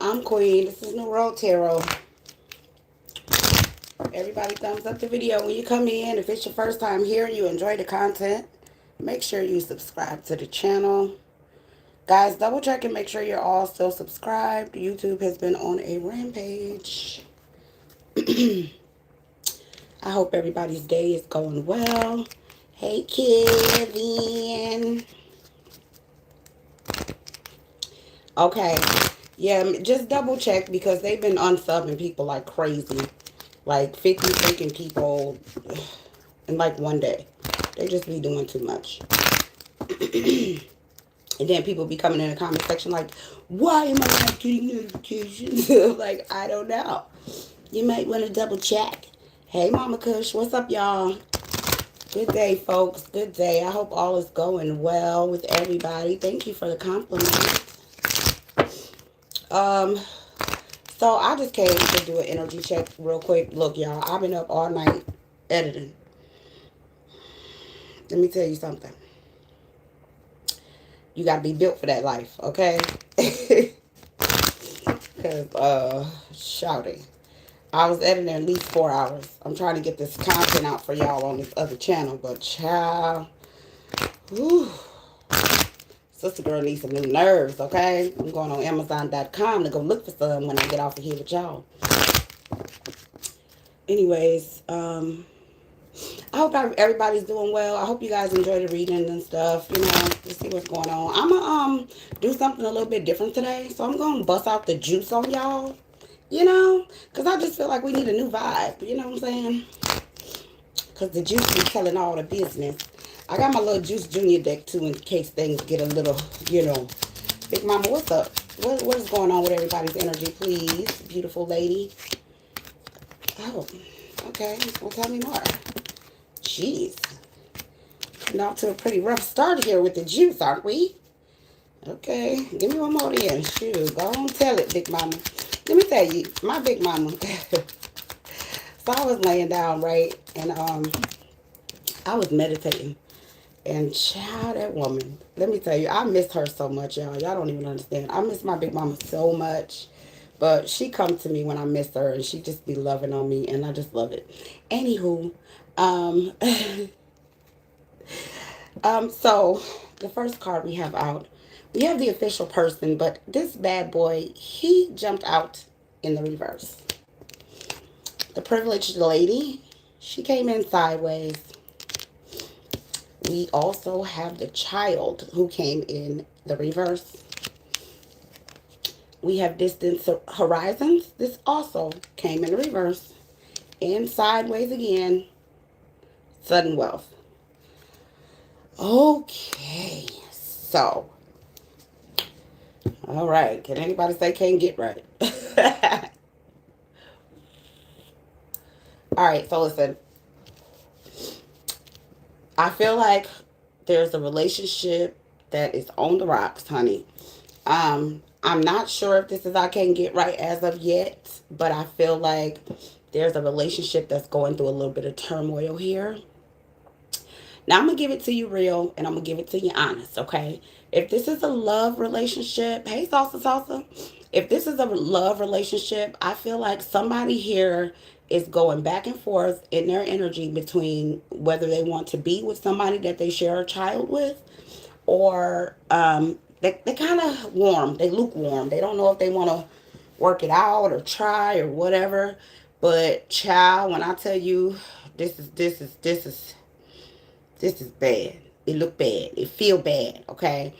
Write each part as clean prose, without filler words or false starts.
I'm Queen. This is Nuworld Tarot. Everybody thumbs up the video when you come in. If it's your first time here and you enjoy the content, make sure you subscribe to the channel. Guys, double check and make sure you're all still subscribed. YouTube has been on a rampage. I hope everybody's day is going well. Hey, Kevin. Okay. Yeah, just double check because they've been unsubbing people like crazy. Like 50 freaking people in like one day. They just be doing too much. And then people be coming in the comment section like, why am I not getting notifications? Like, I don't know. You might want to double check. Hey, Mama Kush, what's up, y'all? Good day, folks. Good day. I hope all is going well with everybody. Thank you for the compliment. So I just came to do an energy check real quick. Look, y'all, I've been up all night editing. Let me tell you something. You got to be built for that life, okay? Because, shouting. I was editing at least 4 hours. I'm trying to get this content out for y'all on this other channel, but child, whew, sister girl needs some new nerves, okay? I'm going on Amazon.com to go look for some when I get off of here with y'all. Anyways, I hope everybody's doing well. I hope you guys enjoy the reading and stuff. You know, let's see what's going on. I'm gonna do something a little bit different today. So I'm gonna bust out the juice on y'all. You know, because I just feel like we need a new vibe. You know what I'm saying? Because the juice be telling all the business. I got my little Juice Junior deck too in case things get a little, you know. Big Mama, what's up? What is going on with everybody's energy, please? Beautiful lady. Oh, okay. Well, tell me more. Jeez. Now to a pretty rough start here with the juice, aren't we? Okay. Give me one more then. Shoot. Go on tell it, Big Mama. Let me tell you, my Big Mama. So I was laying down, right? And I was meditating. And child, that woman. Let me tell you, I miss her so much, y'all. Y'all don't even understand. I miss my Big Mama so much. But she comes to me when I miss her. And she just be loving on me. And I just love it. Anywho. So the first card we have out, we have the official person, but this bad boy, he jumped out in the reverse. The privileged lady, she came in sideways. We also have the child who came in the reverse. We have distant horizons. This also came in the reverse. And sideways again, sudden wealth. Okay, so, all right. Can anybody say can't get right? All right, so listen. I feel like there's a relationship that is on the rocks, honey. I'm not sure if this is I can't get right as of yet, but I feel like there's a relationship that's going through a little bit of turmoil here. Now, I'm going to give it to you real, and I'm going to give it to you honest, okay? If this is a love relationship, hey, Salsa Salsa. If this is a love relationship, I feel like somebody here is going back and forth in their energy between whether they want to be with somebody that they share a child with, or they kind of warm. They lukewarm. They don't know if they want to work it out or try or whatever. But child, when I tell you this is bad. It look bad. It feel bad, okay?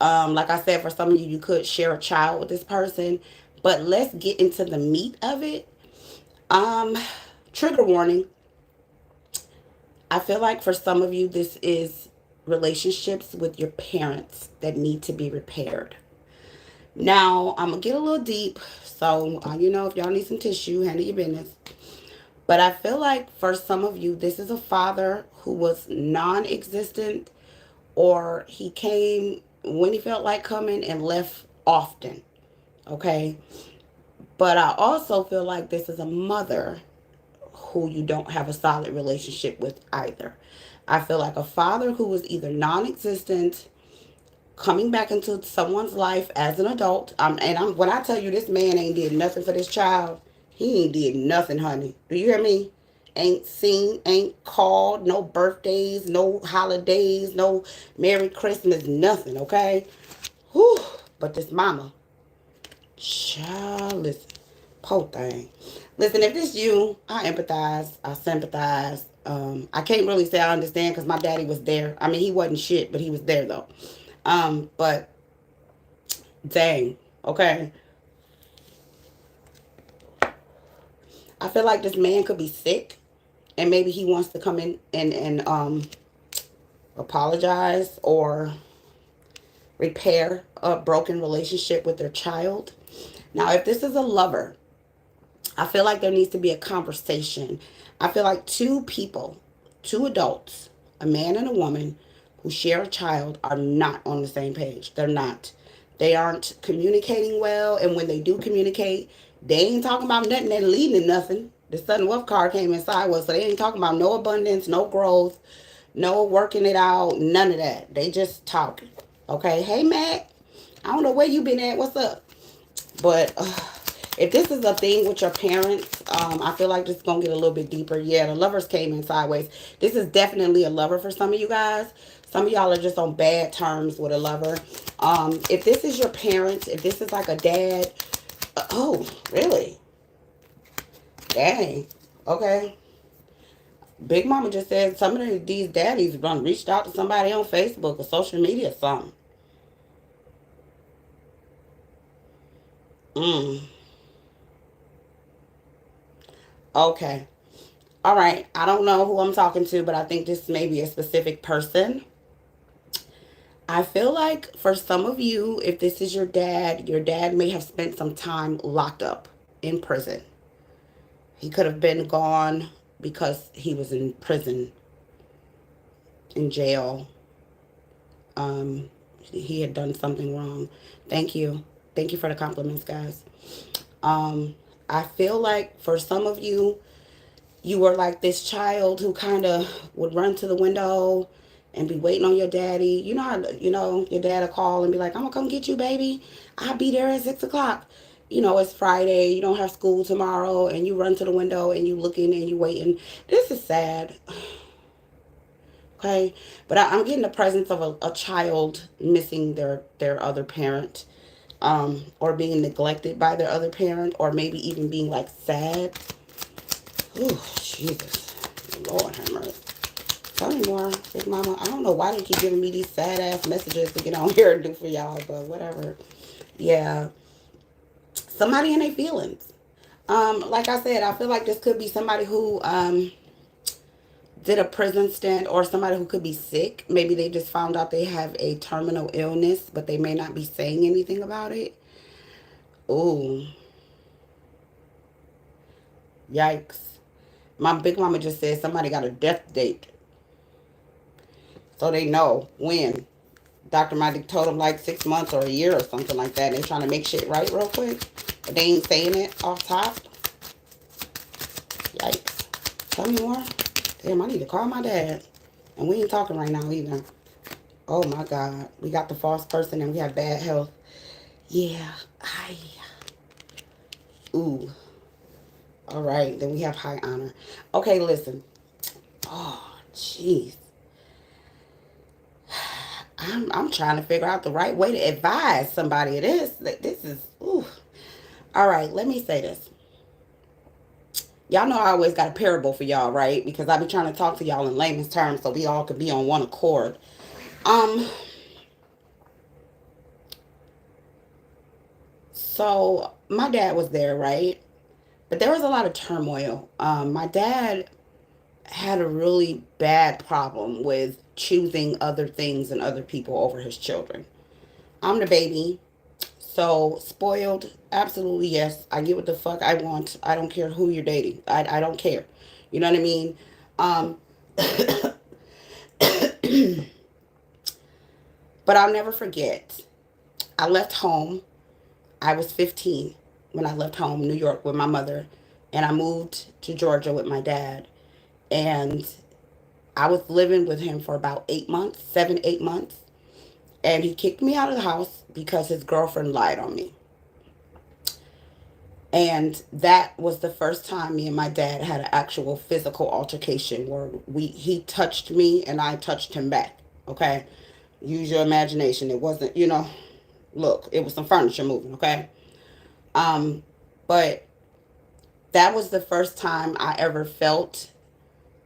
Like I said, for some of you, you could share a child with this person. But let's get into the meat of it. Trigger warning. I feel like for some of you, this is relationships with your parents that need to be repaired. Now, I'm going to get a little deep. So, you know, if y'all need some tissue, handle your business. But I feel like for some of you, this is a father who was non-existent, or he came when he felt like coming and left often, okay? But I also feel like this is a mother who you don't have a solid relationship with either. I feel like a father who was either non-existent coming back into someone's life as an adult. When I tell you this man ain't did nothing for this child, he ain't did nothing, honey. Do you hear me? Ain't seen, ain't called, no birthdays, no holidays, no Merry Christmas, nothing, okay? Whew. But this mama, child, listen, poor thing. Listen, if this you, I empathize, I sympathize. I can't really say I understand because my daddy was there. I mean, he wasn't shit, but he was there though. But dang, okay. I feel like this man could be sick, and maybe he wants to come in and apologize or repair a broken relationship with their child. Now, if this is a lover, I feel like there needs to be a conversation. I feel like two people, two adults, a man and a woman who share a child are not on the same page. They're not. They aren't communicating well, and when they do communicate, they ain't talking about nothing that leading to nothing. The sudden wealth card came in sideways, so they ain't talking about no abundance, no growth, no working it out, none of that. They just talking. Okay, hey Matt, I don't know where you been at. What's up? But if this is a thing with your parents, I feel like this is going to get a little bit deeper. Yeah, the lovers came in sideways. This is definitely a lover for some of you guys. Some of y'all are just on bad terms with a lover. If this is your parents, if this is like a dad, oh, really? Dang. Okay. Big Mama just said some of these daddies run reached out to somebody on Facebook or social media or something. Mm. Okay. All right. I don't know who I'm talking to, but I think this may be a specific person. I feel like for some of you, if this is your dad may have spent some time locked up in prison. He could have been gone because he was in prison, in jail. He had done something wrong. Thank you. Thank you for the compliments, guys. Um, I feel like for some of you, you were like this child who kind of would run to the window and be waiting on your daddy. You know how, your dad will call and be like, I'm gonna come get you, baby. I'll be there at 6 o'clock. It's Friday, you don't have school tomorrow, and you run to the window and you looking and you waiting. This is sad. Okay. But I'm getting the presence of a child missing their other parent, or being neglected by their other parent, or maybe even being like sad. Ooh, Jesus. Lord have mercy. Tell me more, Big Mama. I don't know why they keep giving me these sad ass messages to get on here and do for y'all, but whatever. Yeah. Somebody in their feelings. Like I said, I feel like this could be somebody who did a prison stint, or somebody who could be sick. Maybe they just found out they have a terminal illness, but they may not be saying anything about it. Ooh. Yikes. My Big Mama just said somebody got a death date. So they know when. Dr. Mike told them like 6 months or a year or something like that. They trying to make shit right real quick. But they ain't saying it off top. Yikes. Tell me more. Damn, I need to call my dad. And we ain't talking right now either. Oh my God. We got the false person and we have bad health. Yeah. Ooh. All right. Then we have high honor. Okay, listen. Oh, jeez. I'm trying to figure out the right way to advise somebody of this. This is, ooh. All right, let me say this. Y'all know I always got a parable for y'all, right? Because I be trying to talk to y'all in layman's terms so we all could be on one accord. Um, so my dad was there, right? But there was a lot of turmoil. My dad had a really bad problem with choosing other things and other people over his children. I'm the baby. So spoiled, absolutely yes. I get what the fuck I want. I don't care who you're dating. I don't care. You know what I mean? Um, but I'll never forget. I left home. I was 15 when I left home, New York, with my mother, and I moved to Georgia with my dad. And I was living with him for about 8 months, 7, 8 months. And he kicked me out of the house because his girlfriend lied on me. And that was the first time me and my dad had an actual physical altercation where he touched me and I touched him back. Okay? Use your imagination. It wasn't, look, it was some furniture moving, okay? Um, but that was the first time I ever felt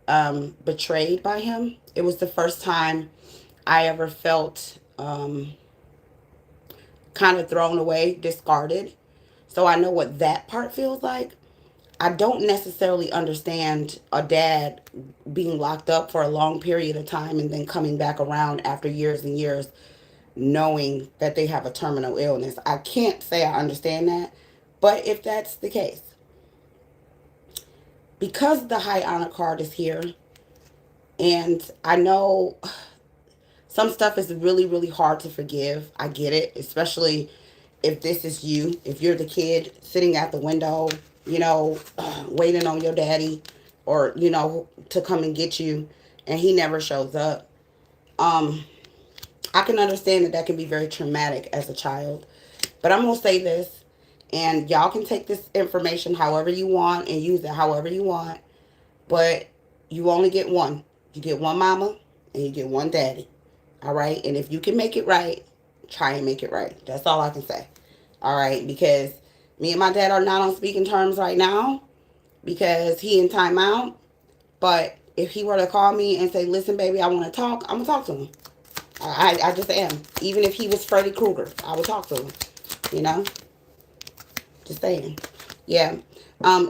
betrayed by him. It was the first time I ever felt kind of thrown away, discarded. So I know what that part feels like. I don't necessarily understand a dad being locked up for a long period of time and then coming back around after years and years knowing that they have a terminal illness. I can't say I understand that, but if that's the case, because the High Honor card is here, and I know some stuff is really, really hard to forgive. I get it, especially if this is you, if you're the kid sitting at the window, waiting on your daddy or, to come and get you and he never shows up. I can understand that can be very traumatic as a child. But I'm going to say this, and y'all can take this information however you want and use it however you want. But you only get one. You get one mama and you get one daddy. All right? And if you can make it right, try and make it right. That's all I can say. All right? Because me and my dad are not on speaking terms right now because he in timeout. But if he were to call me and say, listen, baby, I want to talk, I'm going to talk to him. I just am. Even if he was Freddy Krueger, I would talk to him. You know? Just saying. Yeah.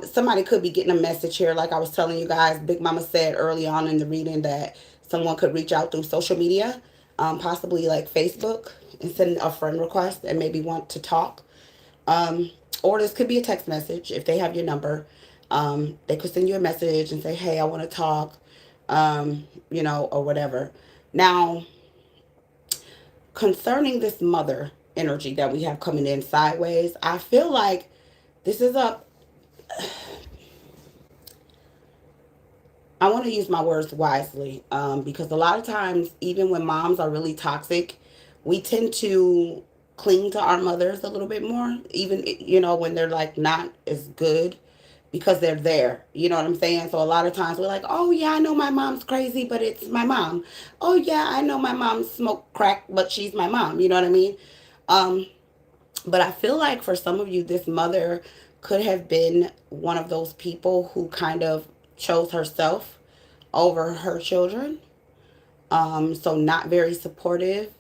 Somebody could be getting a message here. Like I was telling you guys, Big Mama said early on in the reading that someone could reach out through social media, possibly like Facebook, and send a friend request and maybe want to talk. Or this could be a text message if they have your number. They could send you a message and say, hey, I want to talk, or whatever. Now, concerning this mother energy that we have coming in sideways, I feel like this is I want to use my words wisely, because a lot of times, even when moms are really toxic, we tend to cling to our mothers a little bit more, even, when they're like not as good because they're there. You know what I'm saying? So a lot of times we're like, oh yeah, I know my mom's crazy, but it's my mom. Oh yeah, I know my mom smoked crack, but she's my mom. You know what I mean? Um, but I feel like for some of you, this mother could have been one of those people who kind of chose herself over her children. So not very supportive.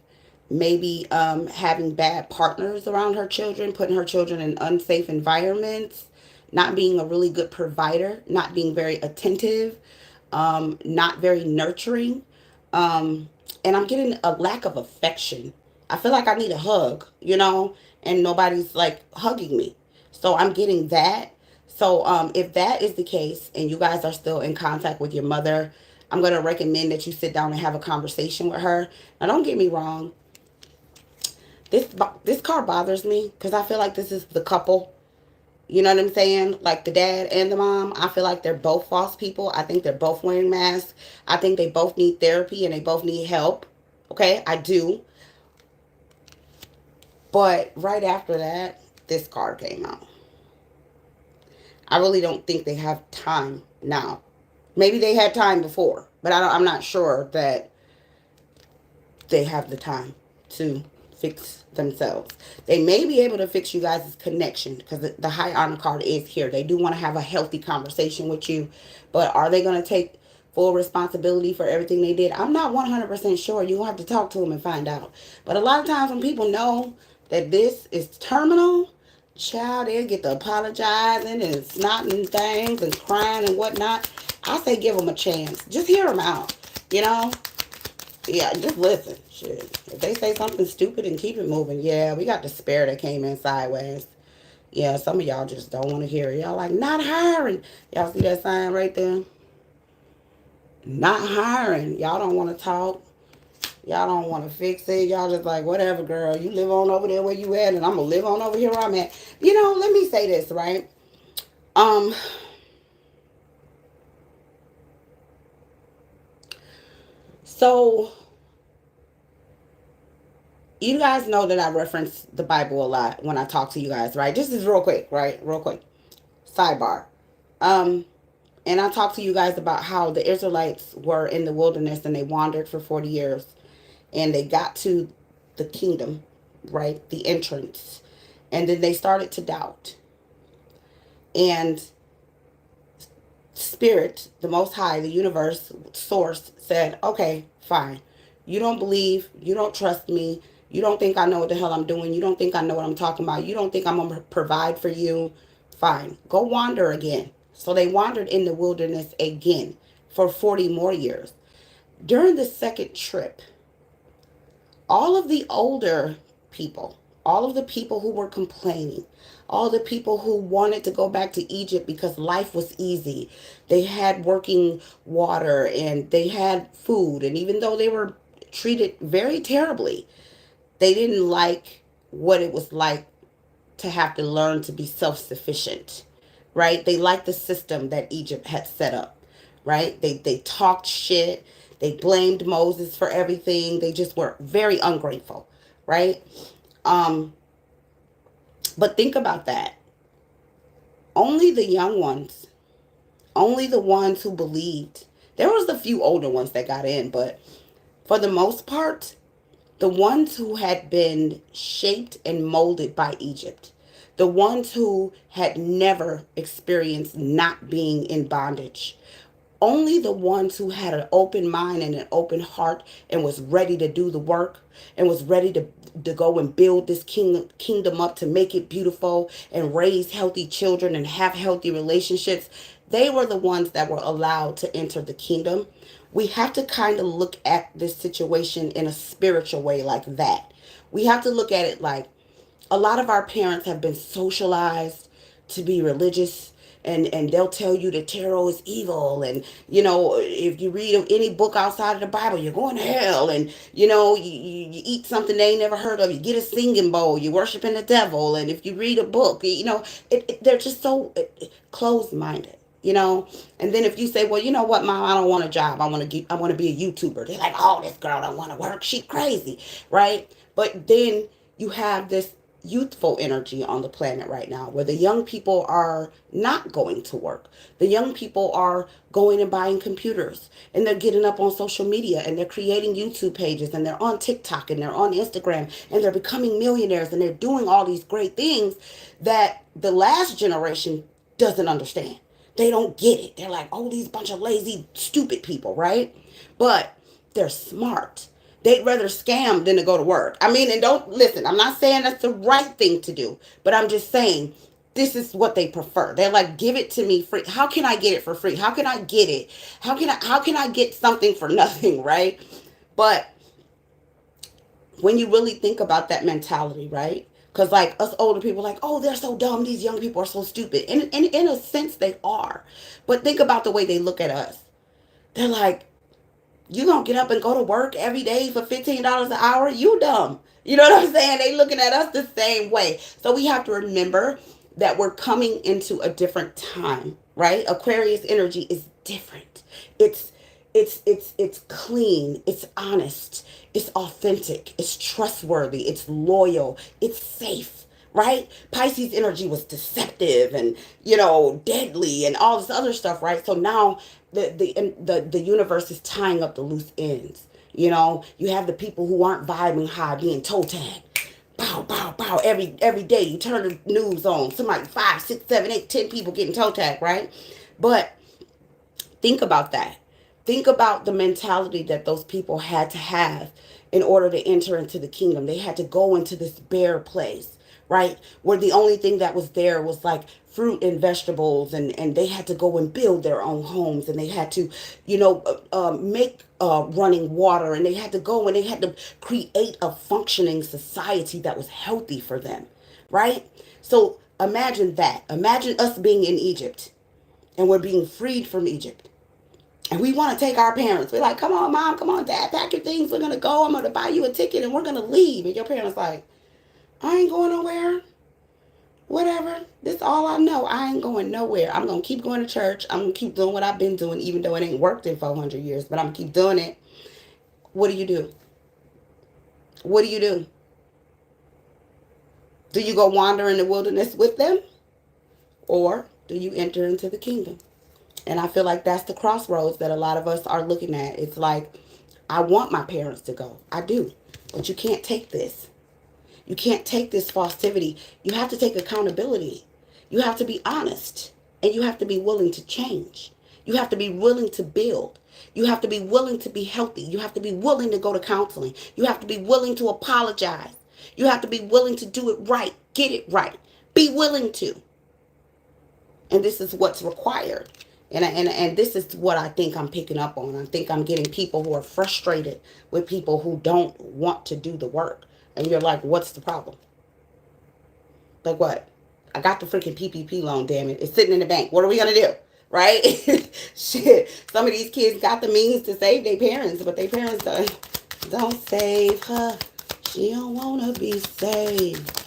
Maybe having bad partners around her children, putting her children in unsafe environments, not being a really good provider, not being very attentive, not very nurturing. And I'm getting a lack of affection. I feel like I need a hug, and nobody's like hugging me. So I'm getting that. So if that is the case and you guys are still in contact with your mother, I'm going to recommend that you sit down and have a conversation with her. Now, don't get me wrong. This card bothers me because I feel like this is the couple. You know what I'm saying? Like the dad and the mom. I feel like they're both false people. I think they're both wearing masks. I think they both need therapy and they both need help. Okay? I do. But right after that, this card came out. I really don't think they have time now. Maybe they had time before, but I'm not sure that they have the time to fix themselves. They may be able to fix you guys' connection because the High Honor card is here. They do want to have a healthy conversation with you, but are they going to take full responsibility for everything they did? I'm not 100% sure. You'll have to talk to them and find out. But a lot of times when people know that this is terminal, child, they'll get to apologizing and snotting things and crying and whatnot. I say give them a chance. Just hear them out, you know? Yeah, just listen. Shit. If they say something stupid and keep it moving, yeah, we got the spare that came in sideways. Yeah, some of y'all just don't want to hear it. Y'all like, not hiring. Y'all see that sign right there? Not hiring. Y'all don't want to talk. Y'all don't want to fix it. Y'all just like, whatever, girl. You live on over there where you at, and I'm going to live on over here where I'm at. Let me say this, right? So You guys know that I reference the Bible a lot when I talk to you guys, right? Just is real quick, right? Real quick. Sidebar. Um, and I talked to you guys about how the Israelites were in the wilderness and they wandered for 40 years and they got to the kingdom, right? The entrance. And then they started to doubt. And Spirit, the Most High, the universe, source, said, okay, fine. You don't believe, you don't trust me, you don't think I know what the hell I'm doing, you don't think I know what I'm talking about, you don't think I'm going to provide for you. Fine. Go wander again. So they wandered in the wilderness again for 40 more years. During the second trip, all of the older people, all of the people who were complaining, all the people who wanted to go back to Egypt because life was easy. They had working water and they had food. And even though they were treated very terribly, they didn't like what it was like to have to learn to be self-sufficient, right? They liked the system that Egypt had set up, right? They talked shit. They blamed Moses for everything. They just were very ungrateful, right? Um, but think about that. Only the young ones, only the ones who believed. There was a few older ones that got in, but for the most part, the ones who had been shaped and molded by Egypt, the ones who had never experienced not being in bondage, only the ones who had an open mind and an open heart and was ready to do the work and was ready to go and build this kingdom up to make it beautiful and raise healthy children and have healthy relationships, they were the ones that were allowed to enter the kingdom. We have to kind of look at this situation in a spiritual way like that. We have to look at it like a lot of our parents have been socialized to be religious, and they'll tell you that tarot is evil, and if you read any book outside of the Bible you're going to hell, and you eat something they ain't never heard of, you get a singing bowl, you're worshiping the devil, and if you read a book, they're just so closed-minded. And then if you say, well, you know what, mom, I don't want a job, I want to be a YouTuber, they're like, oh, this girl don't want to work, she crazy, right? But then you have this youthful energy on the planet right now where the young people are not going to work. The young people are going and buying computers, and they're getting up on social media, and they're creating YouTube pages, and they're on TikTok, and they're on Instagram, and they're becoming millionaires, and they're doing all these great things that the last generation doesn't understand. They don't get it. They're like, oh, these bunch of lazy, stupid people, right? But they're smart. They'd rather scam than to go to work. I mean, and don't listen, I'm not saying that's the right thing to do, but I'm just saying this is what they prefer. They're like, give it to me free. How can I get it for free? How can I get it? How can I get something for nothing, right? But when you really think about that mentality, right? Because like us older people, like, oh, they're so dumb. These young people are so stupid. And in a sense, they are. But think about the way they look at us. They're like, you gonna get up and go to work every day for $15 an hour? You dumb. You know what I'm saying? They looking at us the same way. So we have to remember that we're coming into a different time, right? Aquarius energy is different. It's clean, it's honest, it's authentic, it's trustworthy, it's loyal, it's safe, right? Pisces energy was deceptive and deadly and all this other stuff, right? So now the universe is tying up the loose ends. You have the people who aren't vibing high being toe tagged. Pow, pow, pow. Every day you turn the news on, somebody 5, 6, 7, 8, 10 people getting toe tagged, right? But think about that. Think about the mentality that those people had to have in order to enter into the kingdom. They had to go into this bare place, right? Where the only thing that was there was like fruit and vegetables, and they had to go and build their own homes, and they had to, make running water, and they had to go and they had to create a functioning society that was healthy for them, right? So imagine that. Imagine us being in Egypt, and we're being freed from Egypt. And we want to take our parents. We're like, come on, mom, come on, dad, pack your things. We're going to go. I'm going to buy you a ticket and we're going to leave. And your parents like, I ain't going nowhere. Whatever. This is all I know. I ain't going nowhere. I'm going to keep going to church. I'm going to keep doing what I've been doing, even though it ain't worked in 400 years. But I'm going to keep doing it. What do you do? What do you do? Do you go wander in the wilderness with them? Or do you enter into the kingdom? And I feel like that's the crossroads that a lot of us are looking at. It's like, I want my parents to go. I do. But you can't take this. You can't take this falsity. You have to take accountability. You have to be honest. And you have to be willing to change. You have to be willing to build. You have to be willing to be healthy. You have to be willing to go to counseling. You have to be willing to apologize. You have to be willing to do it right. Get it right. Be willing to. And this is what's required. And this is what I think I'm picking up on. I think I'm getting people who are frustrated with people who don't want to do the work. And you're like, what's the problem? Like what? I got the freaking PPP loan, damn it. It's sitting in the bank. What are we going to do? Right? Shit. Some of these kids got the means to save their parents, but their parents don't save her. She don't want to be saved.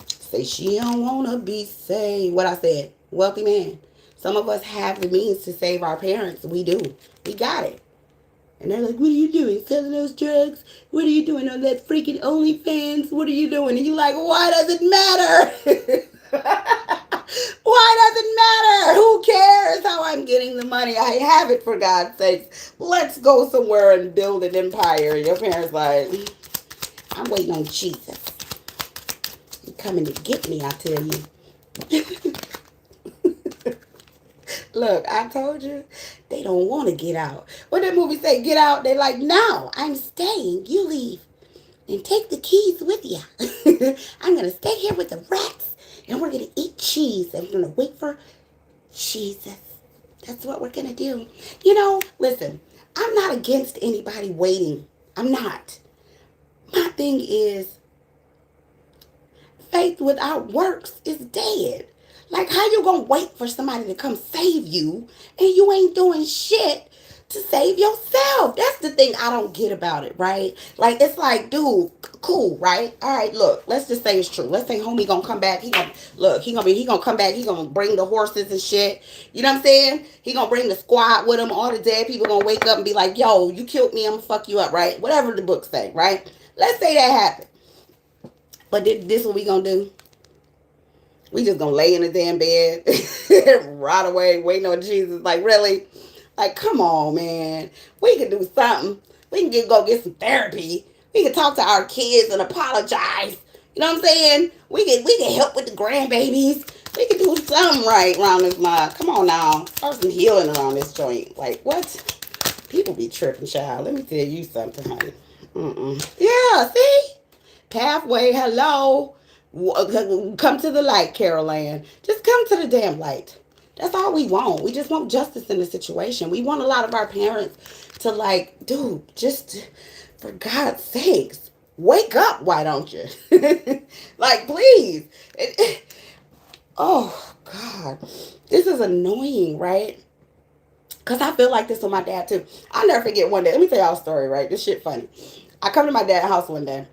Say she don't want to be saved. What I said? Wealthy man. Some of us have the means to save our parents. We do. We got it. And they're like, what are you doing? Selling those drugs? What are you doing on that freaking OnlyFans? What are you doing? And you're like, why does it matter? Why does it matter? Who cares how I'm getting the money? I have it, for God's sake. Let's go somewhere and build an empire. Your parents like, I'm waiting on Jesus. He's coming to get me, I tell you. Look, I told you, they don't want to get out. What that movie say, get out? They like, no, I'm staying. You leave. And take the keys with you. I'm going to stay here with the rats. And we're going to eat cheese. And we're going to wait for Jesus. That's what we're going to do. You know, listen, I'm not against anybody waiting. I'm not. My thing is, faith without works is dead. Like, how you gonna wait for somebody to come save you and you ain't doing shit to save yourself? That's the thing I don't get about it, right? Like, it's like, dude, cool, right? All right, look, let's just say it's true. Let's say homie gonna come back. He gonna come back. He gonna bring the horses and shit. You know what I'm saying? He gonna bring the squad with him. All the dead people gonna wake up and be like, yo, you killed me. I'm gonna fuck you up, right? Whatever the book say, right? Let's say that happened. But this what we gonna do? We just gonna lay in the damn bed, right away, waiting on Jesus. Like, really? Like, come on, man. We can do something. We can go get some therapy. We can talk to our kids and apologize. You know what I'm saying? We can help with the grandbabies. We can do something right around this line. Come on now. Start some healing around this joint. Like, what? People be tripping, child. Let me tell you something, honey. Yeah, see? Pathway, hello. Come to the light, Carol Ann. Just come to the damn light. That's all we want. We just want justice in the situation. We want a lot of our parents to like, dude, just for God's sakes, wake up, why don't you? Like, please. Oh, God. This is annoying, right? Because I feel like this with my dad, too. I'll never forget one day. Let me tell y'all a story, right? This shit funny. I come to my dad's house one day.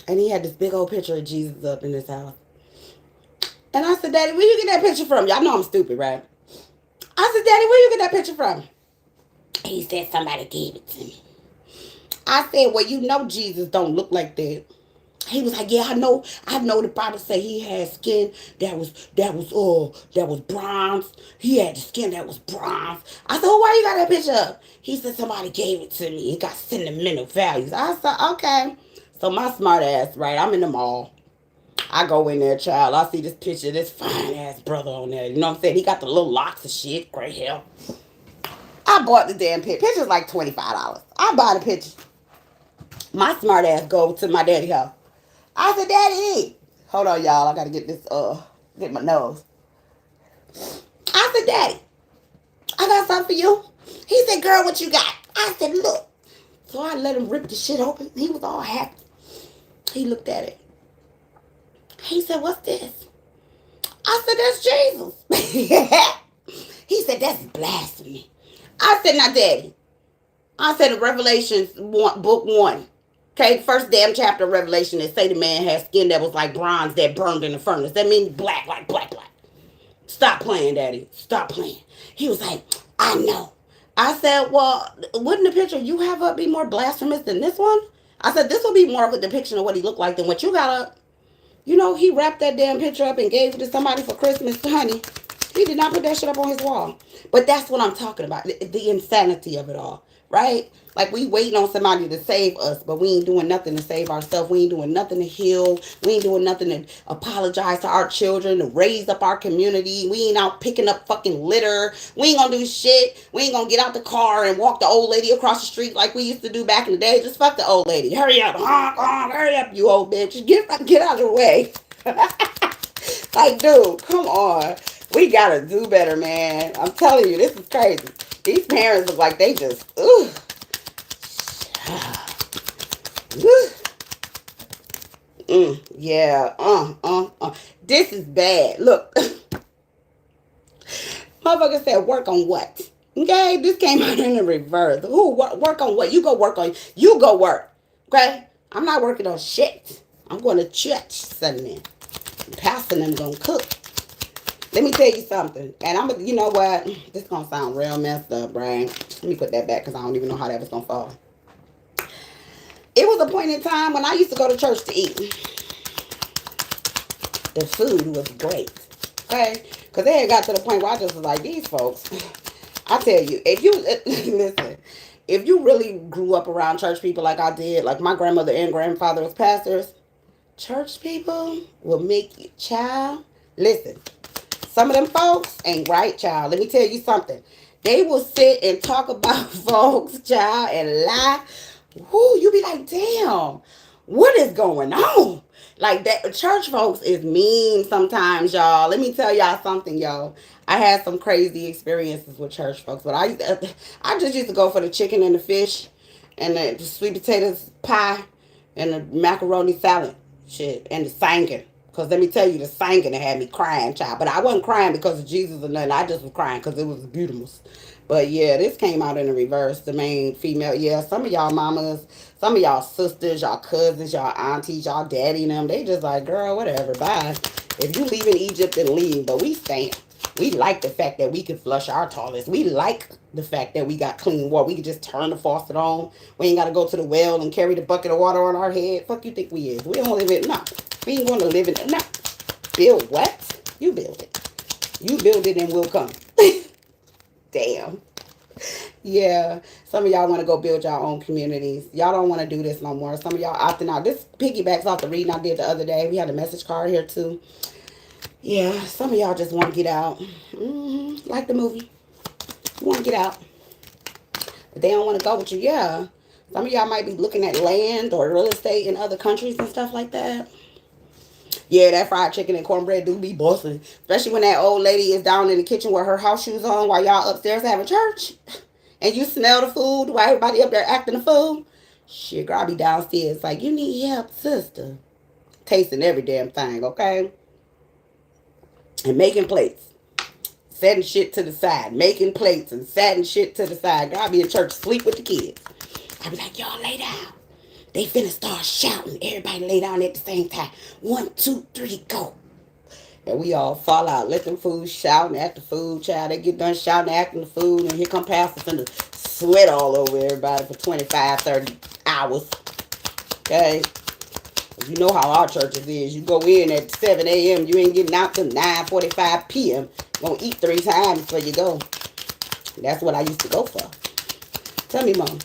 And he had this big old picture of Jesus up in his house. And I said, Daddy, where you get that picture from? Y'all know I'm stupid, right? I said, Daddy, where you get that picture from? And he said, somebody gave it to me. I said, well, you know Jesus don't look like that. He was like, yeah, I know the Bible say he had skin that was bronze. He had the skin that was bronze. I said, well, why you got that picture up? He said, somebody gave it to me. It got sentimental values. I said, okay. So my smart ass, right, I'm in the mall. I go in there, child. I see this picture, this fine ass brother on there. You know what I'm saying? He got the little locks of shit, gray hair. I bought the damn picture. Picture's like $25. I buy the picture. My smart ass go to my daddy house. I said, Daddy, hold on, y'all. I gotta get this, get my nose. I said, Daddy, I got something for you. He said, girl, what you got? I said, look. So I let him rip the shit open. He was all happy. He looked at it. He said, what's this? I said, that's Jesus. He said, that's blasphemy. I said, now, Daddy. I said, in Revelation 1, book 1. Okay, first damn chapter of Revelation, that say the man had skin that was like bronze that burned in the furnace. That means black, like black. Stop playing, Daddy. Stop playing. He was like, I know. I said, well, wouldn't the picture you have up be more blasphemous than this one? I said, this will be more of a depiction of what he looked like than what you got up. You know, he wrapped that damn picture up and gave it to somebody for Christmas, honey. He did not put that shit up on his wall. But that's what I'm talking about. The insanity of it all. Right? Like we waiting on somebody to save us, but we ain't doing nothing to save ourselves. We ain't doing nothing to heal. We ain't doing nothing to apologize to our children, to raise up our community. We ain't out picking up fucking litter. We ain't gonna do shit. We ain't gonna get out the car and walk the old lady across the street like we used to do back in the day. Just fuck the old lady. Hurry up. Honk, honk, hurry up, you old bitch. Get out of the way. Like, dude, come on. We gotta do better, man. I'm telling you, this is crazy. These parents look like they just, ugh. Yeah, This is bad. Look, motherfucker said work on what? Okay, this came out in the reverse. Who work on what? You go work on. You go work. Okay, I'm not working on shit. I'm going to church Sunday. Pastor them gonna cook. Let me tell you something, and you know what? This gonna sound real messed up, Brian. Let me put that back because I don't even know how that was gonna fall. It was a point in time when I used to go to church to eat. The food was great, okay? Because they had got to the point where I just was like, these folks. I tell you, if you listen, if you really grew up around church people like I did, like my grandmother and grandfather was pastors, church people will make you, child. Listen. Some of them folks ain't right, child. Let me tell you something. They will sit and talk about folks, child, and lie. Whoo, you be like, damn, what is going on? Like that, church folks is mean sometimes, y'all. Let me tell y'all something, y'all. I had some crazy experiences with church folks, but I just used to go for the chicken and the fish, and the sweet potatoes pie, and the macaroni salad, shit, and the singing. Because let me tell you, the singing had me crying, child. But I wasn't crying because of Jesus or nothing. I just was crying because it was beautiful. But yeah, this came out in the reverse. The main female, yeah, some of y'all mamas, some of y'all sisters, y'all cousins, y'all aunties, y'all daddy and them, they just like, girl, whatever, bye. If you leave in Egypt, then leave. But we stand. We like the fact that we can flush our toilets. We like the fact that we got clean water. We can just turn the faucet on. We ain't got to go to the well and carry the bucket of water on our head. Fuck you think we is? We don't live it. No. We ain't going to live in it. No. Build what? You build it. You build it and we'll come. Damn. Yeah. Some of y'all want to go build your own communities. Y'all don't want to do this no more. Some of y'all opting out. This piggybacks off the reading I did the other day. We had a message card here too. Yeah, some of y'all just want to get out. Like the movie. You want to get out. But they don't want to go with you. Yeah. Some of y'all might be looking at land or real estate in other countries and stuff like that. Yeah, that fried chicken and cornbread do be busting. Especially when that old lady is down in the kitchen with her house shoes on while y'all upstairs having church. And you smell the food while everybody up there acting the fool. Shit, girl, I be downstairs like, you need help, sister. Tasting every damn thing, okay? And making plates. Setting shit to the side. Making plates and setting shit to the side. Girl, I be in church sleep with the kids. I be like, y'all lay down. They finna start shouting. Everybody lay down at the same time. 1, 2, 3, go. And we all fall out. Let them fools shouting at the food, child. They get done shouting, acting the food, and here come Pastor finna sweat all over everybody for 25, 30 hours. Okay? You know how our churches is. You go in at 7 a.m. You ain't getting out till 9:45 p.m. Gonna eat 3 times before you go. That's what I used to go for. Tell me, Mom.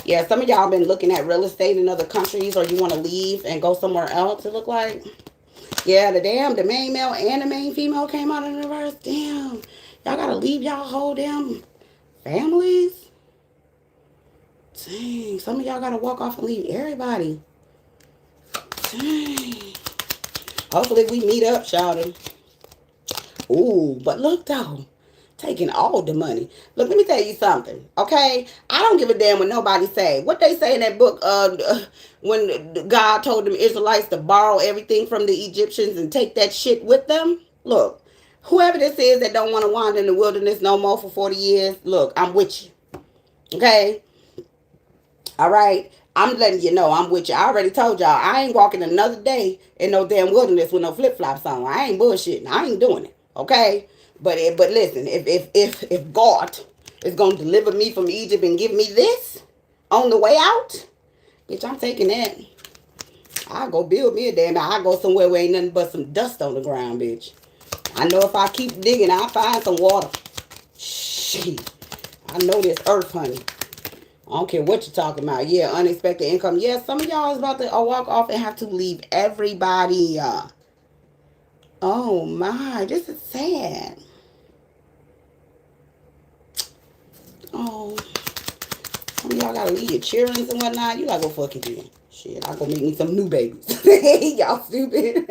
Yeah, some of y'all been looking at real estate in other countries, or you want to leave and go somewhere else, it look like. Yeah, the main male and the main female came out in the reverse. Damn. Y'all gotta leave y'all whole damn families. Dang, some of y'all gotta walk off and leave everybody. Dang. Hopefully we meet up, shouting. Ooh, but look though. Taking all the money. Look, let me tell you something, okay? I don't give a damn what nobody say. What they say in that book, when God told them Israelites to borrow everything from the Egyptians and take that shit with them. Look, whoever this is that don't want to wander in the wilderness no more for 40 years, look, I'm with you, okay? All right? I'm letting you know I'm with you. I already told y'all, I ain't walking another day in no damn wilderness with no flip-flops on. I ain't bullshitting. I ain't doing it, okay? But listen, if God is going to deliver me from Egypt and give me this on the way out, bitch, I'm taking that. I go build me a damn. I go somewhere where ain't nothing but some dust on the ground, bitch. I know if I keep digging, I'll find some water. Shit. I know this earth, honey. I don't care what you're talking about. Yeah, unexpected income. Yeah, some of y'all is about to walk off and have to leave everybody. Oh my, this is sad. Oh, some of y'all gotta leave your children and whatnot. You gotta go fuck it then. Shit, I go make me some new babies. Y'all stupid.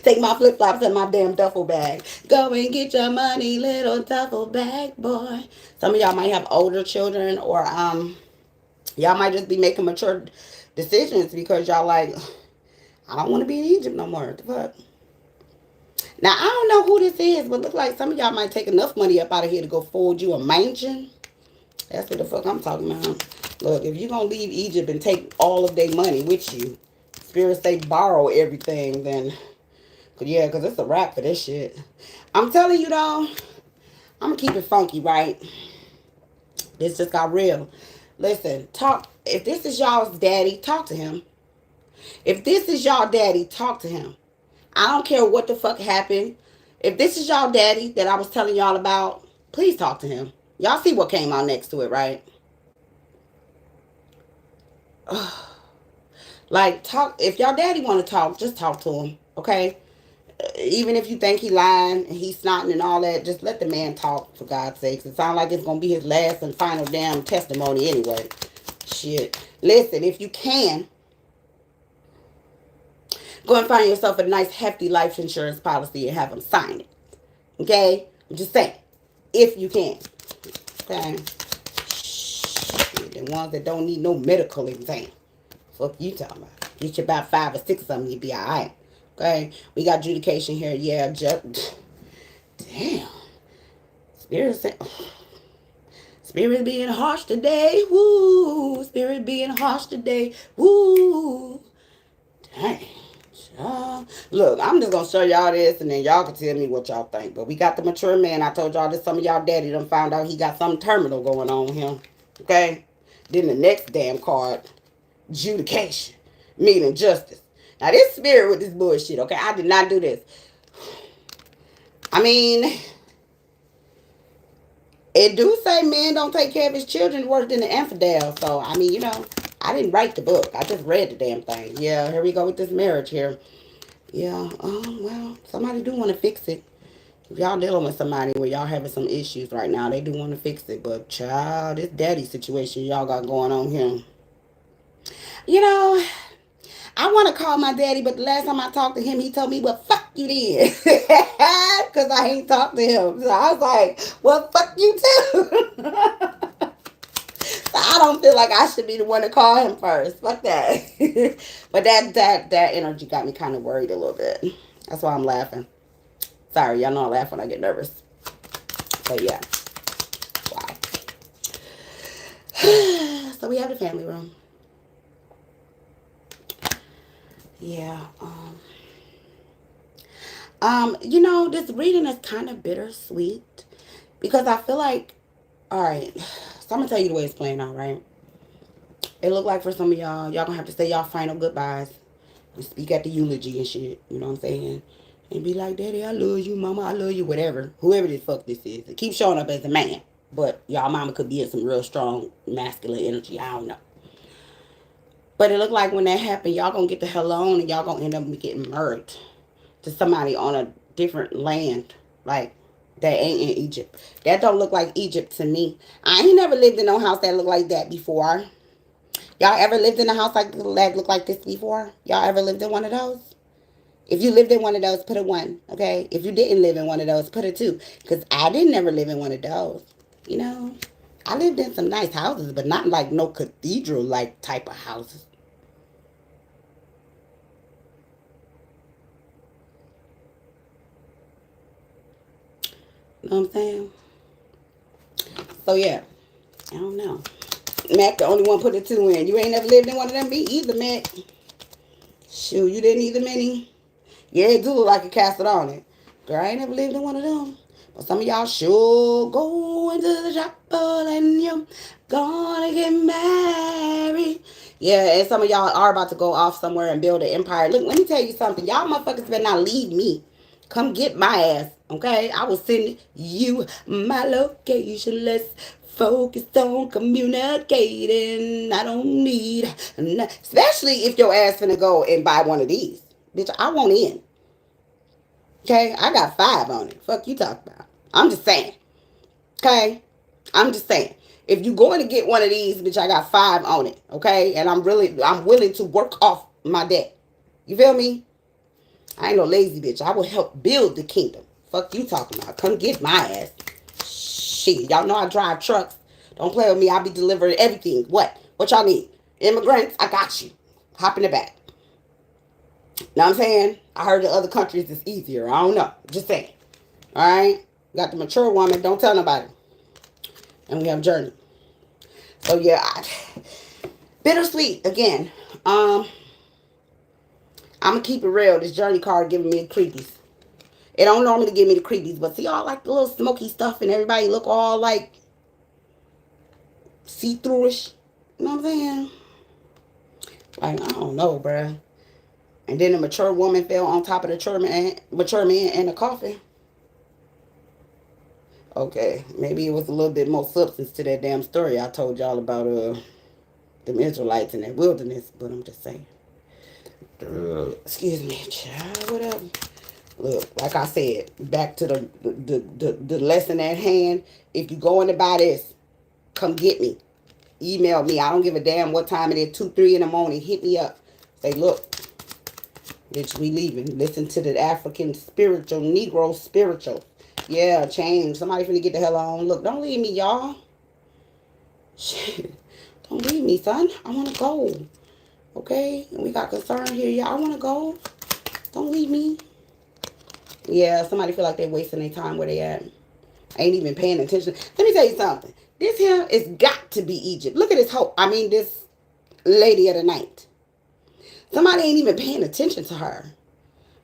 Take my flip flops and my damn duffel bag. Go and get your money, little duffel bag, boy. Some of y'all might have older children, or y'all might just be making mature decisions because y'all like, I don't want to be in Egypt no more. What the fuck? Now I don't know who this is, but look like some of y'all might take enough money up out of here to go forward you a mansion. That's what the fuck I'm talking about. Look, if you're gonna leave Egypt and take all of their money with you, spirits say borrow everything, then yeah, because it's a wrap for this shit. I'm telling you though, I'm gonna keep it funky, right? This just got real. Listen, talk. If this is y'all's daddy, talk to him. If this is y'all daddy, talk to him. I don't care what the fuck happened. If this is y'all daddy that I was telling y'all about, please talk to him. Y'all see what came out next to it, right? Like, talk. If y'all daddy want to talk, just talk to him, okay? Even if you think he lying and he's snotting and all that, just let the man talk, for God's sakes. It sounds like it's going to be his last and final damn testimony anyway. Shit. Listen, if you can, go and find yourself a nice, hefty life insurance policy and have him sign it. Okay? I'm just saying. If you can. Okay? Shit, the ones that don't need no medical exam. Fuck you talking about. Get you about 5 or 6 of them, you'll be alright. Okay? We got adjudication here. Yeah, damn. Spirit being harsh today. Woo. Spirit being harsh today. Woo. Dang. Look, I'm just going to show y'all this and then y'all can tell me what y'all think. But we got the mature man. I told y'all this. Some of y'all daddy done found out he got something terminal going on with him. Okay? Then the next damn card, adjudication. Meaning justice. Now this spirit with this bullshit, okay? I did not do this. I mean, it do say men don't take care of his children worse than the infidel. So, I mean, I didn't write the book. I just read the damn thing. Yeah, here we go with this marriage here. Yeah, well, somebody do want to fix it. If y'all dealing with somebody where y'all having some issues right now, they do want to fix it. But, child, this daddy situation y'all got going on here. I want to call my daddy, but the last time I talked to him, he told me, well, fuck you then. Because I ain't talked to him. So I was like, well, fuck you too. So I don't feel like I should be the one to call him first. Fuck that. But that energy got me kind of worried a little bit. That's why I'm laughing. Sorry, y'all know I laugh when I get nervous. But yeah. Wow. So we have the family room. Yeah. This reading is kind of bittersweet because I feel like, all right, so I'm gonna tell you the way it's playing out, right? It look like for some of y'all gonna have to say y'all final goodbyes and speak at the eulogy and shit. You know what I'm saying? And be like, Daddy, I love you, Mama, I love you, whatever. Whoever the fuck this is. It keeps showing up as a man, but y'all mama could be in some real strong masculine energy. I don't know. But it looked like when that happened, y'all gonna get the hell on and y'all gonna end up getting married to somebody on a different land. Like, that ain't in Egypt. That don't look like Egypt to me. I ain't never lived in no house that looked like that before. Y'all ever lived in a house that looked like this before? Y'all ever lived in one of those? If you lived in one of those, put a 1, okay? If you didn't live in one of those, put a 2. Because I didn't never live in one of those. I lived in some nice houses, but not like no cathedral-like type of houses. You know what I'm saying? So, yeah. I don't know. Mac, the only one put a 2 in. You ain't never lived in one of them? Me either, Mac. Shoot, you didn't either, Minnie? Yeah, it do look like a castle on it. Girl, I ain't never lived in one of them. But some of y'all sure go into the chapel and you're gonna get married. Yeah, and some of y'all are about to go off somewhere and build an empire. Look, let me tell you something. Y'all motherfuckers better not leave me. Come get my ass, okay? I will send you my location. Let's focus on communicating. I don't need, especially if your ass finna go and buy one of these. Bitch, I want in. Okay? I got 5 on it. Fuck you talking about. I'm just saying. Okay? I'm just saying. If you going to get one of these, bitch, I got 5 on it. Okay? And I'm willing to work off my debt. You feel me? I ain't no lazy bitch. I will help build the kingdom. Fuck you talking about. Come get my ass. Shit. Y'all know I drive trucks. Don't play with me. I'll be delivering everything. What? What y'all need? Immigrants? I got you. Hop in the back. Know what I'm saying? I heard in other countries it's easier. I don't know. Just saying. Alright? Got the mature woman. Don't tell nobody. And we have Journey. So yeah. Bittersweet. Again. I'm going to keep it real. This Journey card giving me the creepies. It don't normally give me the creepies, but see all like the little smoky stuff and everybody look all like see-through-ish. You know what I'm saying? Like, I don't know, bruh. And then the mature woman fell on top of the mature man in the coffin. Okay, maybe it was a little bit more substance to that damn story I told y'all about them Israelites in that wilderness, but I'm just saying. Excuse me, child, whatever. Look, like I said, back to the lesson at hand. If you going to buy this, come get me. Email me. I don't give a damn what time it is. 2, 3 in the morning. Hit me up. Say, look, bitch, we leaving. Listen to the African spiritual, Negro spiritual. Yeah, change. Somebody finna get the hell on. Look, don't leave me, y'all. Shit. Don't leave me, son. I want to go. Okay? And we got concern here. Yeah, I want to go. Don't leave me. Yeah, somebody feel like they're wasting their time where they at. Ain't even paying attention. Let me tell you something. This here is got to be Egypt. Look at this this lady of the night. Somebody ain't even paying attention to her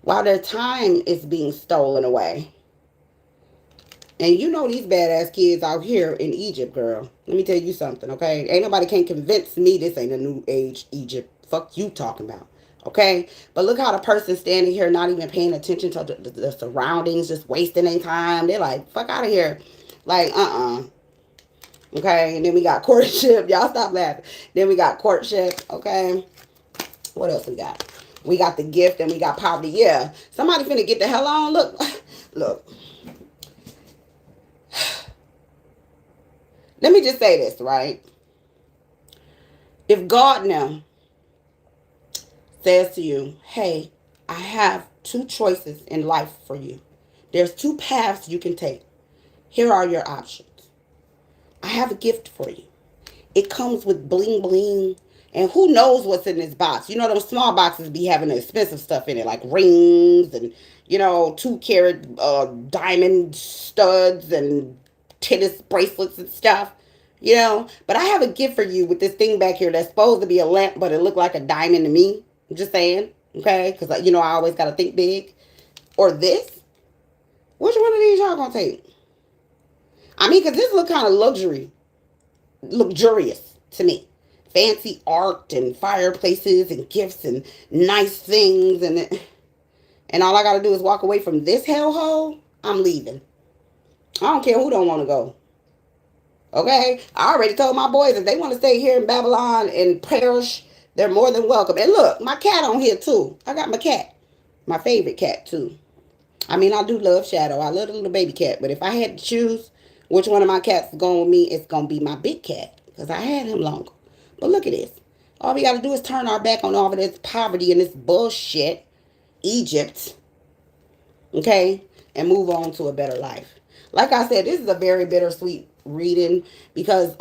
while their time is being stolen away. And you know these badass kids out here in Egypt, girl. Let me tell you something, okay? Ain't nobody can convince me this ain't a new age Egypt. Fuck you talking about. Okay? But look how the person standing here not even paying attention to the surroundings, just wasting their time. They're like, fuck out of here. Like, Okay? And then we got courtship. Y'all stop laughing. Then we got courtship. Okay? What else we got? We got the gift and we got poverty. Yeah. Somebody finna get the hell on. Look. Look. Let me just say this, right? If God now says to you, hey, I have 2 choices in life for you. There's 2 paths you can take. Here are your options. I have a gift for you. It comes with bling bling. And who knows what's in this box? You know, those small boxes be having the expensive stuff in it, like rings and, 2-carat diamond studs and tennis bracelets and stuff. But I have a gift for you with this thing back here that's supposed to be a lamp, but it looked like a diamond to me. I'm just saying, okay? Because, I always got to think big. Or this. Which one of these y'all going to take? I mean, because this look kind of luxurious to me. Fancy art and fireplaces and gifts and nice things. And all I got to do is walk away from this hellhole. I'm leaving. I don't care who don't want to go. Okay? I already told my boys if they want to stay here in Babylon and perish, they're more than welcome. And look, my cat on here too. I got my cat. My favorite cat too. I mean, I do love Shadow. I love the little baby cat. But if I had to choose which one of my cats is going with me, it's going to be my big cat. Because I had him longer. But look at this. All we got to do is turn our back on all of this poverty and this bullshit. Egypt. Okay? And move on to a better life. Like I said, this is a very bittersweet reading because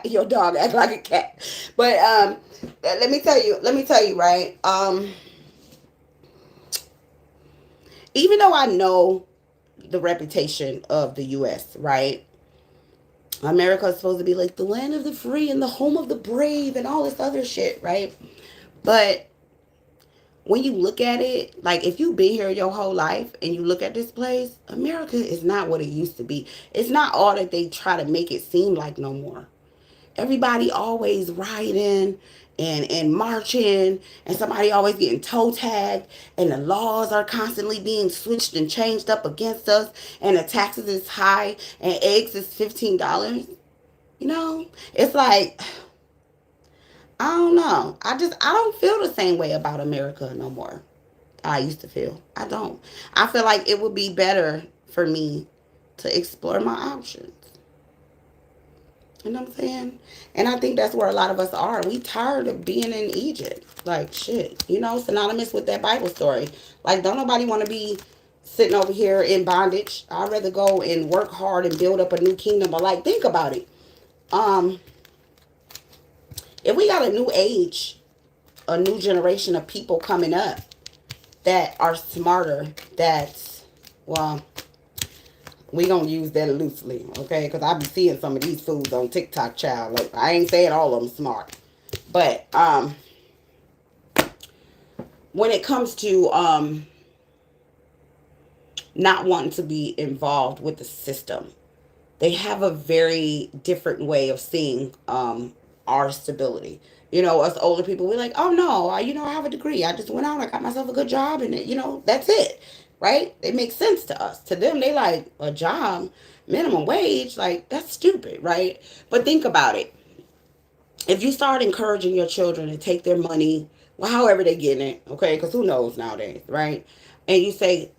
your dog acts like a cat. But let me tell you, right? Even though I know the reputation of the US, right? America is supposed to be like the land of the free and the home of the brave and all this other shit, right? But when you look at it, like if you've been here your whole life and you look at this place, America is not what it used to be. It's not all that they try to make it seem like no more. Everybody always rioting and marching, and somebody always getting toe tagged, and the laws are constantly being switched and changed up against us, and the taxes is high, and eggs is $15. You know, it's like, I don't know. I don't feel the same way about America no more. I used to feel. I don't. I feel like it would be better for me to explore my options. You know what I'm saying? And I think that's where a lot of us are. We tired of being in Egypt. Like, shit. You know, synonymous with that Bible story. Like, don't nobody want to be sitting over here in bondage. I'd rather go and work hard and build up a new kingdom. But, like, think about it. Um, if we got a new age, a new generation of people coming up that are smarter, that's, well, we gonna use that loosely, okay? Because I be seeing some of these foods on TikTok, child. Like, I ain't saying all of them smart, but when it comes to not wanting to be involved with the system, they have a very different way of seeing our stability. You know, us older people, we're like, oh no, I have a degree. I just went out, I got myself a good job, and that's it, right? It makes sense to us. To them, they like a job, minimum wage, like that's stupid, right? But think about it. If you start encouraging your children to take their money, well, however they get it, okay? Because who knows nowadays, right? And you say,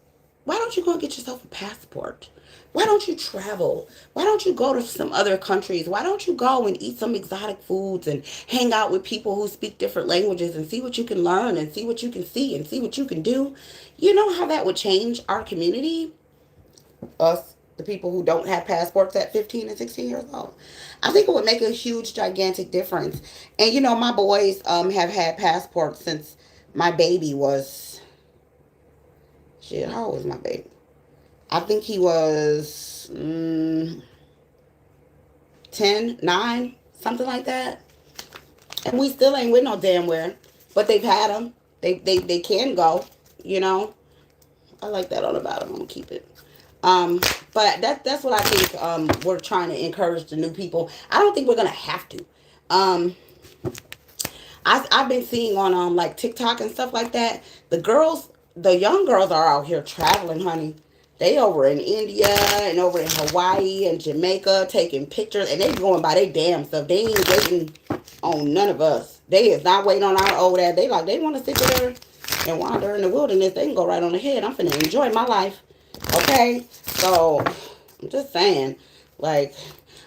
why don't you go and get yourself a passport? Why don't you travel? Why don't you go to some other countries? Why don't you go and eat some exotic foods and hang out with people who speak different languages and see what you can learn and see what you can see and see what you can do? You know how that would change our community? Us, the people who don't have passports at 15 and 16 years old. I think it would make a huge, gigantic difference. And my boys have had passports since my baby was, shit, how old was my baby? I think he was 10, 9, something like that. And we still ain't with no damn where. But they've had them. They can go, you know. I like that all about them. I'm going to keep it. But that's what I think we're trying to encourage the new people. I don't think we're going to have to. I've been seeing on like TikTok and stuff like that. The young girls are out here traveling, honey. They over in India and over in Hawaii and Jamaica taking pictures, and they going by their damn stuff. They ain't waiting on none of us. They is not waiting on our old ass. They want to sit there and wander in the wilderness. They can go right on ahead. I'm finna enjoy my life. Okay? So, I'm just saying, like,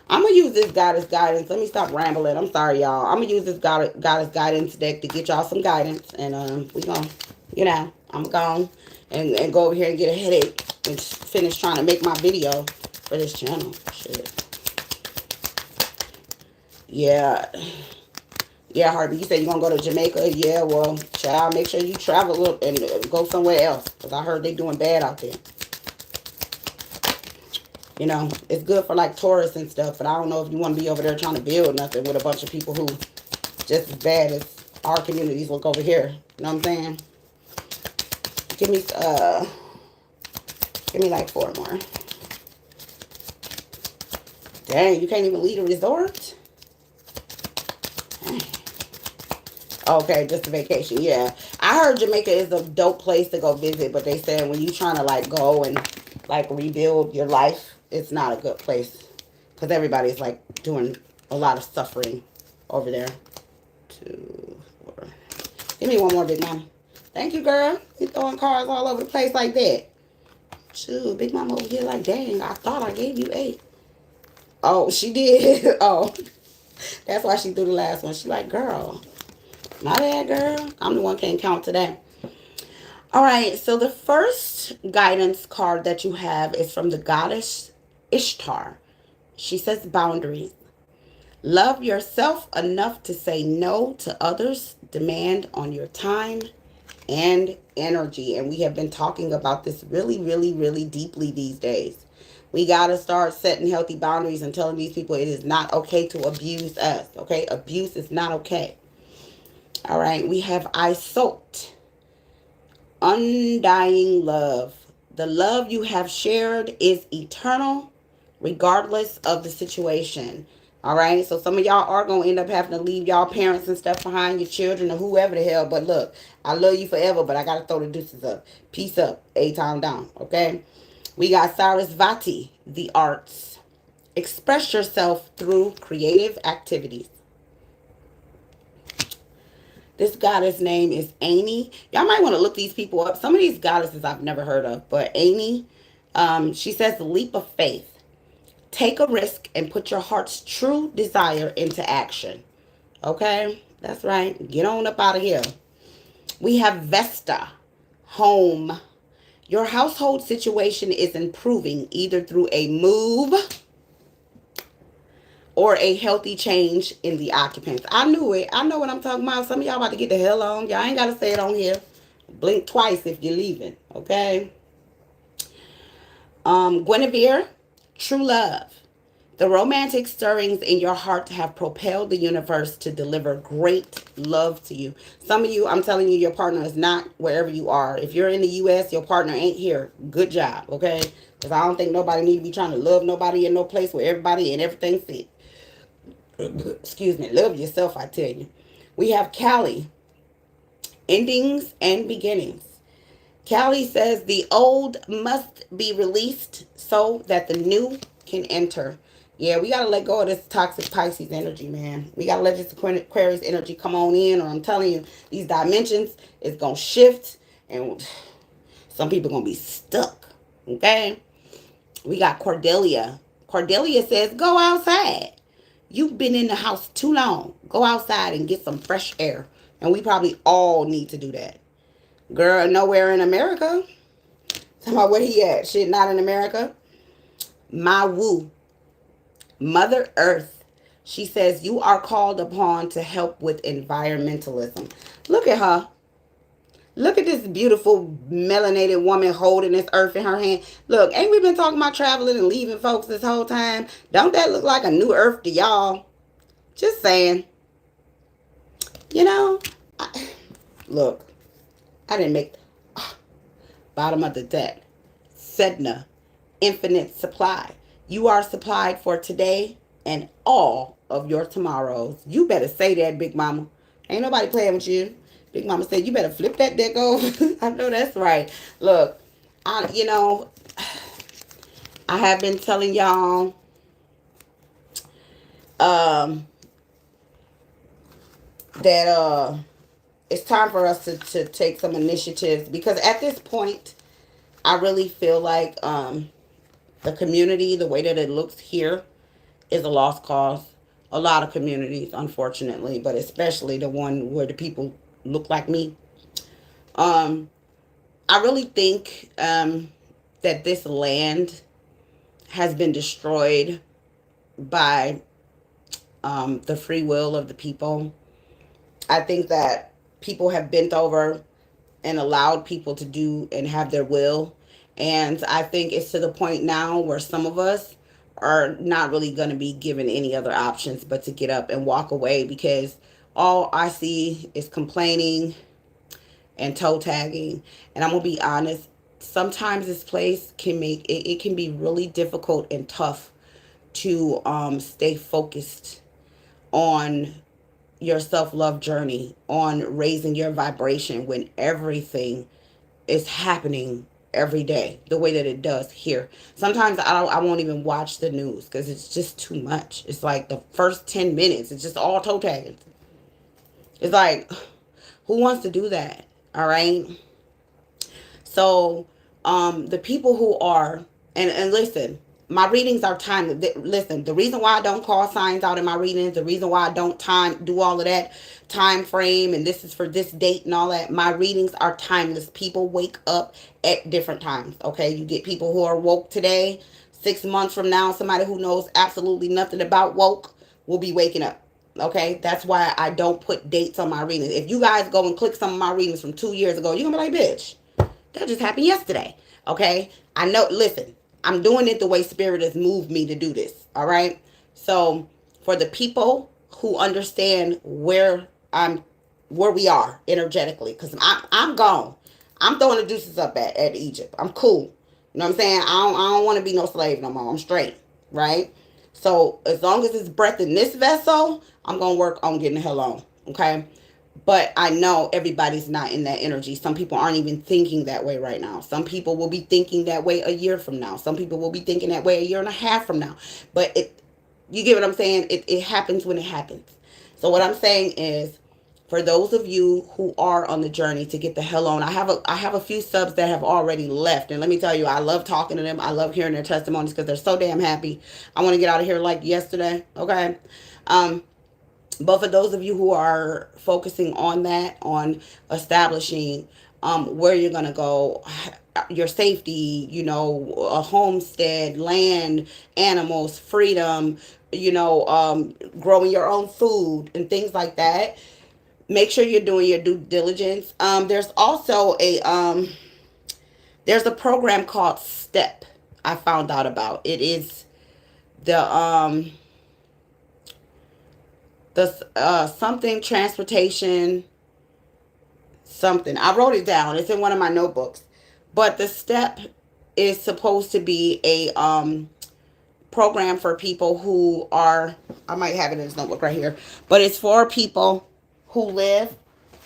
I'm going to use this goddess guidance. Let me stop rambling. I'm sorry, y'all. I'm going to use this goddess guidance deck to get y'all some guidance. And we going to, I'm going and go over here and get a headache and finish trying to make my video for this channel. Shit. Yeah. Yeah, Harvey, you said you're going to go to Jamaica. Yeah, well, child, make sure you travel and go somewhere else. Because I heard they doing bad out there. It's good for like tourists and stuff, but I don't know if you want to be over there trying to build nothing with a bunch of people who just as bad as our communities look over here. You know what I'm saying? Give me like 4 more. Dang, you can't even leave a resort? Dang. Okay, just a vacation. Yeah. I heard Jamaica is a dope place to go visit, but they said when you trying to like go and like rebuild your life, it's not a good place because everybody's like doing a lot of suffering over there. 2, 4. Give me one more, Big Mom. Thank you, girl. You throwing cards all over the place like that. Shoot, Big Mom over here like, dang, I thought I gave you 8. Oh, she did. Oh, that's why she threw the last one. She like, girl, my bad, girl. I'm the one can't count today. All right, so the first guidance card that you have is from the goddess Ishtar. She says boundaries. Love yourself enough to say no to others' demand on your time and energy. And we have been talking about this really, really, really deeply these days. We got to start setting healthy boundaries and telling these people it is not okay to abuse us. Okay? Abuse is not okay. All right. We have I soaked. undying love. The love you have shared is eternal, regardless of the situation. All right. So some of y'all are going to end up having to leave y'all parents and stuff behind, your children or whoever the hell. But look, I love you forever, but I got to throw the deuces up. Peace up. A time down. Okay. We got Sarasvati, the arts. Express yourself through creative activities. This goddess name is Amy. Y'all might want to look these people up. Some of these goddesses I've never heard of, but Amy, she says the leap of faith. Take a risk and put your heart's true desire into action. Okay? That's right. Get on up out of here. We have Vesta, home. Your household situation is improving either through a move or a healthy change in the occupants. I knew it. I know what I'm talking about. Some of y'all about to get the hell on. Y'all ain't got to say it on here. Blink twice if you're leaving. Okay? Guinevere, true love. The romantic stirrings in your heart have propelled the universe to deliver great love to you. Some of you, I'm telling you, your partner is not wherever you are. If you're in the U.S., your partner ain't here. Good job, okay? Because I don't think nobody need to be trying to love nobody in no place where everybody and everything fit. Excuse me. Love yourself, I tell you. We have Callie, endings and beginnings. Callie says the old must be released so that the new can enter. Yeah, we got to let go of this toxic Pisces energy, man. We got to let this Aquarius energy come on in, or I'm telling you, these dimensions is going to shift, and some people going to be stuck, okay? We got Cordelia. Cordelia says, go outside. You've been in the house too long. Go outside and get some fresh air. And we probably all need to do that. Girl, nowhere in America. Talking about where he at. Shit, not in America. My woo. Mother Earth. She says, you are called upon to help with environmentalism. Look at her. Look at this beautiful melanated woman holding this earth in her hand. Look, ain't we been talking about traveling and leaving folks this whole time? Don't that look like a new earth to y'all? Just saying. You know, look, I didn't make bottom of the deck. Sedna, infinite supply. You are supplied for today and all of your tomorrows. You better say that, Big Mama. Ain't nobody playing with you. Big Mama said, you better flip that deck over. I know that's right. Look, I have been telling y'all that it's time for us to take some initiatives, because at this point, I really feel like the community, the way that it looks here, is a lost cause. A lot of communities, unfortunately, but especially the one where the people look like me. I really think that this land has been destroyed by the free will of the people. I think that people have bent over and allowed people to do and have their will. And I think it's to the point now where some of us are not really going to be given any other options but to get up and walk away, because all I see is complaining and toe tagging. And I'm going to be honest, sometimes this place can make it can be really difficult and tough to stay focused on your self-love journey, on raising your vibration when everything is happening every day the way that it does here. Sometimes I won't even watch the news because it's just too much. It's like the first 10 minutes, it's just all toe tagging. It's like, who wants to do that? All right. So, the people who are, and listen, my readings are timed. Listen, the reason why I don't call signs out in my readings, the reason why I don't do all of that time frame, and this is for this date and all that, my readings are timeless. People wake up at different times, okay? You get people who are woke today. 6 months from now, somebody who knows absolutely nothing about woke will be waking up. Okay, that's why I don't put dates on my readings. If you guys go and click some of my readings from 2 years ago, you're going to be like, bitch, that just happened yesterday. Okay, I know, listen, I'm doing it the way Spirit has moved me to do this. All right, so for the people who understand where we are energetically, because I'm gone. I'm throwing the deuces up at Egypt. I'm cool. You know what I'm saying? I don't want to be no slave no more. I'm straight, right? So as long as it's breath in this vessel, I'm gonna work on getting the hell on. Okay. But I know everybody's not in that energy. Some people aren't even thinking that way right now. Some people will be thinking that way a year from now. Some people will be thinking that way a year and a half from now. But you get what I'm saying? It happens when it happens. So what I'm saying is, for those of you who are on the journey to get the hell on, I have a few subs that have already left, and let me tell you, I love talking to them. I love hearing their testimonies because they're so damn happy. I want to get out of here like yesterday. Okay. um but for those of you who are focusing on that, on establishing where you're going to go, your safety, a homestead, land, animals, freedom, growing your own food and things like that, make sure you're doing your due diligence. There's also there's a program called STEP. I found out about it. Is the something transportation something. I wrote it down. It's in one of my notebooks. But the STEP is supposed to be a program for people who are, I might have it in this notebook right here, but it's for people who live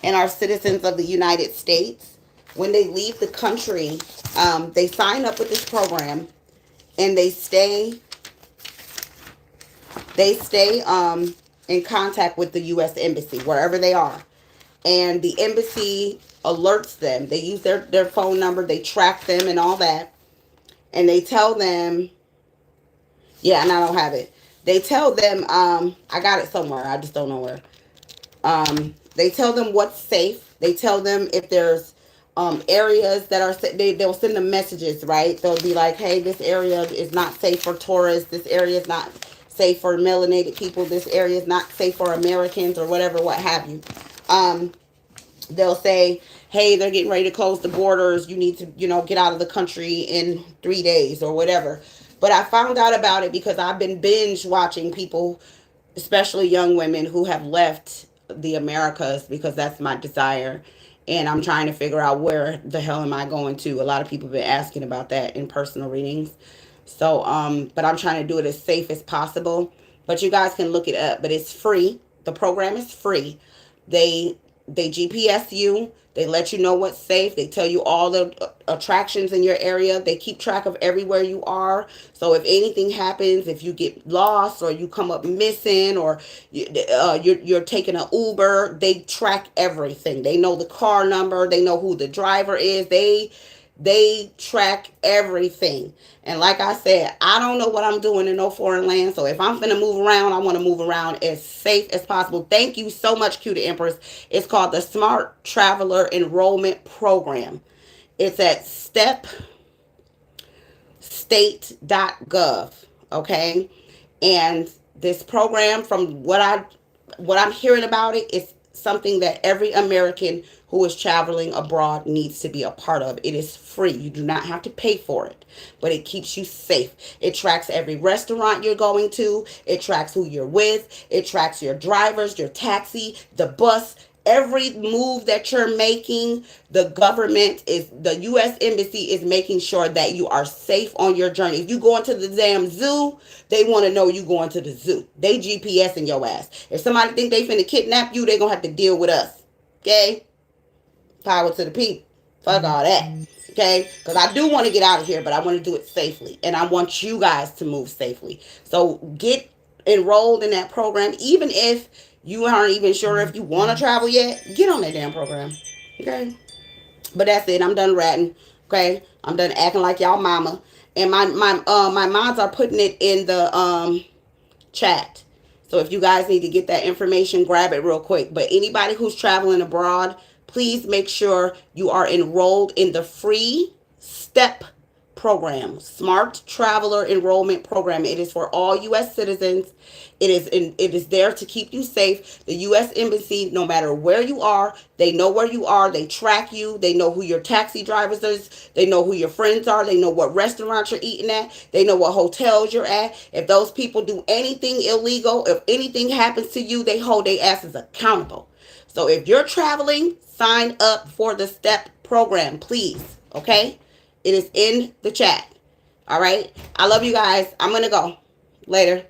and are citizens of the United States. When they leave the country, they sign up with this program, and they stay in contact with the U.S. Embassy wherever they are, and the embassy alerts them. They use their phone number, they track them and all that, and they tell them, yeah, and I don't have it. They tell them, I got it somewhere, I just don't know where. They tell them what's safe. They tell them if there's areas that are, they'll send them messages, right? They'll be like, hey, this area is not safe for tourists. This area is not safe for melanated people. This area is not safe for Americans, or whatever, what have you. They'll say, hey, they're getting ready to close the borders. You need to, get out of the country in 3 days or whatever. But I found out about it because I've been binge watching people, especially young women, who have left the Americas, because that's my desire. And I'm trying to figure out, where the hell am I going to? A lot of people have been asking about that in personal readings. So, but I'm trying to do it as safe as possible. But you guys can look it up. But it's free. The program is free. They GPS you. They let you know what's safe. They tell you all the attractions in your area. They keep track of everywhere you are. So if anything happens, if you get lost or you come up missing, or you're taking an Uber, they track everything. They know the car number. They know who the driver is. They track everything. And like I said, I don't know what I'm doing in no foreign land. So if I'm finna move around, I want to move around as safe as possible. Thank you so much, Q the Empress. It's called the Smart Traveler Enrollment Program. It's at stepstate.gov. Okay. And this program, from what I'm hearing about it, is something that every American who is traveling abroad needs to be a part of. It is free. You do not have to pay for it, but it keeps you safe. It tracks every restaurant you're going to. It tracks who you're with. It tracks your drivers, your taxi, the bus. Every move that you're making, the U.S. Embassy is making sure that you are safe on your journey. If you going to the damn zoo, they want to know you going to the zoo. They GPSing your ass. If somebody think they finna kidnap you, they gonna have to deal with us. Okay? Power to the people. Fuck all that. Okay? Because I do want to get out of here, but I want to do it safely. And I want you guys to move safely. So get enrolled in that program. Even if you aren't even sure if you want to travel yet, get on that damn program. Okay? But that's it. I'm done ratting. Okay? I'm done acting like y'all mama. And my mods are putting it in the chat. So if you guys need to get that information, grab it real quick. But anybody who's traveling abroad, please make sure you are enrolled in the free STEP program, Smart Traveler Enrollment Program. It is for all U.S. citizens. It is there to keep you safe. The U.S. Embassy, no matter where you are, they know where you are. They track you. They know who your taxi drivers is. They know who your friends are. They know what restaurants you're eating at. They know what hotels you're at. If those people do anything illegal, if anything happens to you, they hold their asses accountable. So if you're traveling, sign up for the STEP program, please. Okay? It is in the chat. All right? I love you guys. I'm going to go. Later.